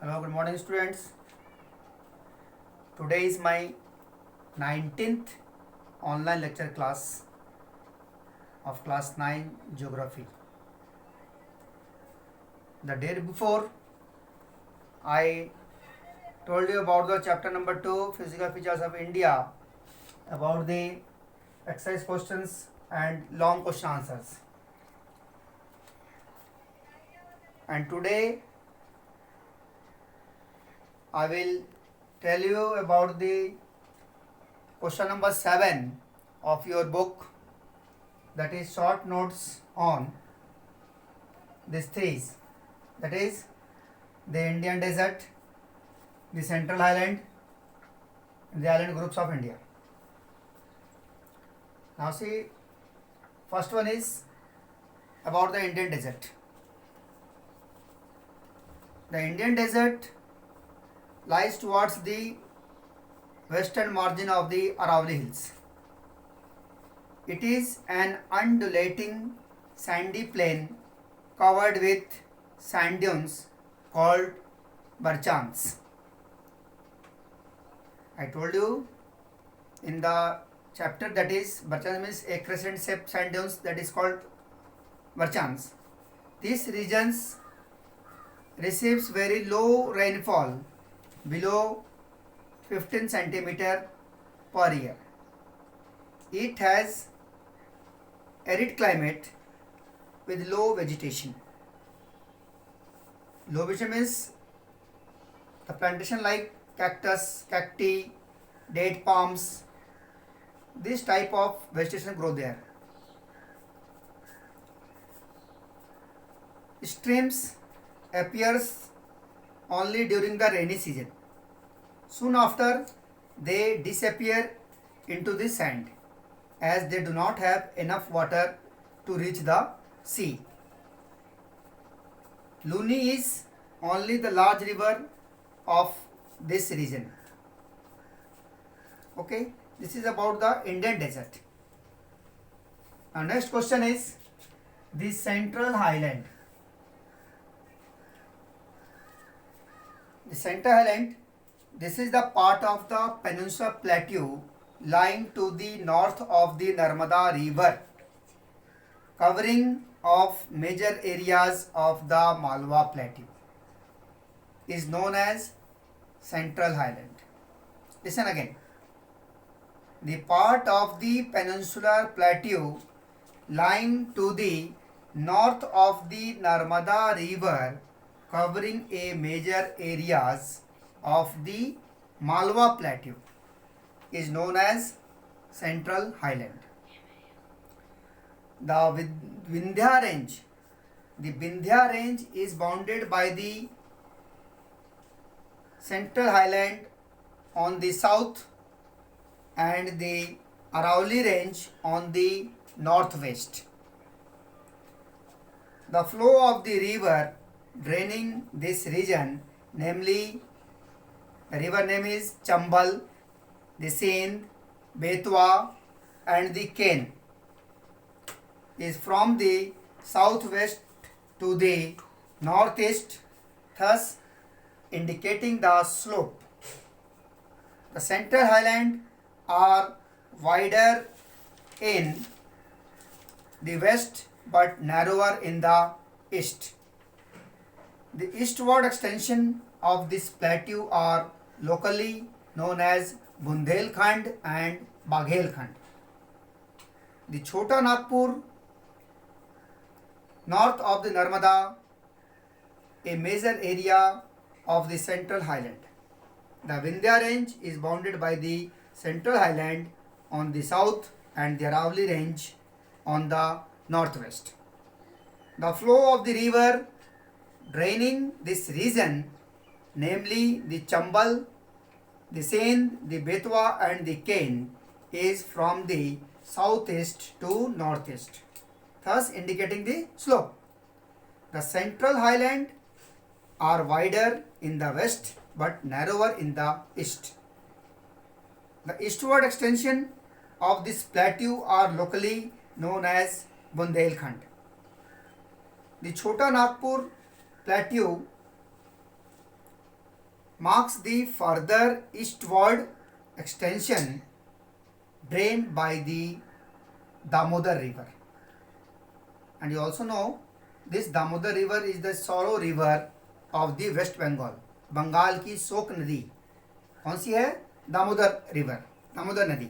Hello, good morning, students. Today is my 19th online lecture class of class 9 geography. The day before, I told you about the chapter number 2 physical features of India, about the exercise questions and long question answers. And today, I will tell you about the question number 7 of your book, that is short notes on these threes, that is the Indian desert, the central highland, and the island groups of India. Now see, first one is about the Indian desert. The Indian desert lies towards the western margin of the Aravalli Hills. It is an undulating sandy plain covered with sand dunes called barchans. I told you in the chapter that is barchans means a crescent shaped sand dunes, that is called barchans. These regions receives very low rainfall, below 15 centimeter per year. It has arid climate with low vegetation. Low vegetation means the plantation like cactus, cacti, date palms, this type of vegetation grow there. Streams appears only during the rainy season. Soon after, they disappear into the sand as they do not have enough water to reach the sea. Luni is only the large river of this region. Okay, this is about the Indian desert. Now next question is the central highland. The central highland, this is the part of the Peninsula Plateau lying to the north of the Narmada river, covering of major areas of the Malwa Plateau, is known as Central Highland. Listen again. The part of the Peninsular Plateau lying to the north of the Narmada river, covering a major areas of the Malwa Plateau, is known as Central Highland. The Vindhya range. The Vindhya range is bounded by the Central Highland on the south and the Aravalli range on the northwest. The flow of the river draining this region, namely the river name is Chambal, the Sindh, Betwa and the Ken, is from the southwest to the northeast, thus indicating the slope. The central highland are wider in the west but narrower in the east. The eastward extension of this plateau are locally known as Bundelkhand and Baghelkhand. The Chota Nagpur, north of the Narmada, a major area of the central highland. The Vindhya range is bounded by the central highland on the south and the Aravalli range on the northwest. The flow of the river draining this region, namely the Chambal, the Sindh, the Betwa and the Ken, is from the southeast to northeast, thus indicating the slope. The central highland are wider in the west but narrower in the east. The eastward extension of this plateau are locally known as Bundelkhand. The Chota Nagpur plateau marks the further eastward extension drained by the Damodar river. And you also know this Damodar river is the sorrow river of the West Bengal. Bengal की शोक नदी कौन सी है? Damodar river, Damodar नदी.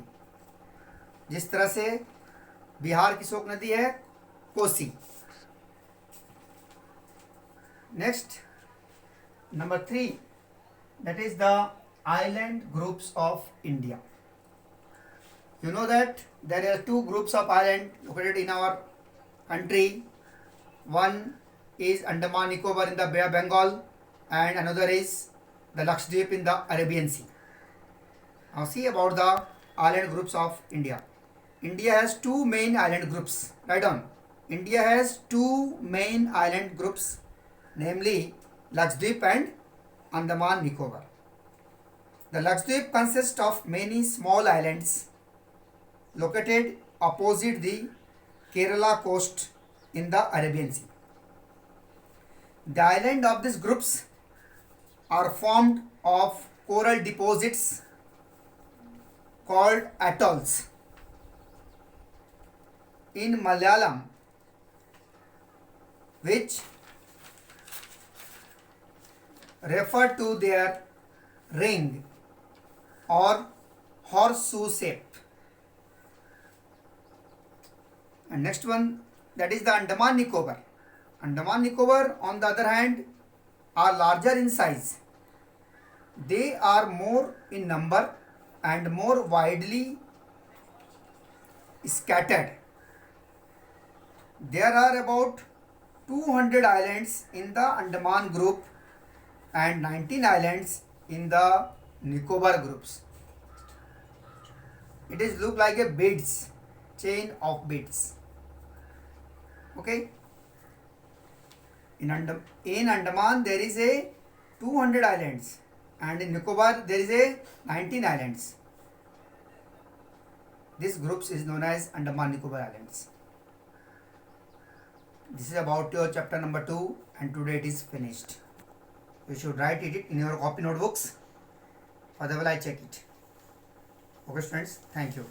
जिस तरह से बिहार की शोक नदी है Kosi. Next number 3, that is the island groups of India. You know that there are two groups of island located in our country. One is Andaman Nicobar in the Bay of Bengal and another is the Lakshadweep in the Arabian Sea. Now see about the island groups of India. India has two main island groups. Write down. India has two main island groups, namely Lakshadweep and Andaman Nicobar. The Lakshadweep consists of many small islands located opposite the Kerala coast in the Arabian Sea. The islands of these groups are formed of coral deposits called atolls. In Malayalam, which refer to their ring or horseshoe shape. And next one, that is the Andaman Nicobar. Andaman Nicobar on the other hand are larger in size. They are more in number and more widely scattered. There are about 200 islands in the Andaman group and 19 islands in the Nicobar groups. It is look like a beads, chain of beads. Okay. In Andaman there is a 200 islands and in Nicobar there is a 19 islands. This groups is known as Andaman Nicobar Islands. This is about your chapter number 2 and today it is finished. You should write it in your copy notebooks. Further will I check it. Okay students, thank you.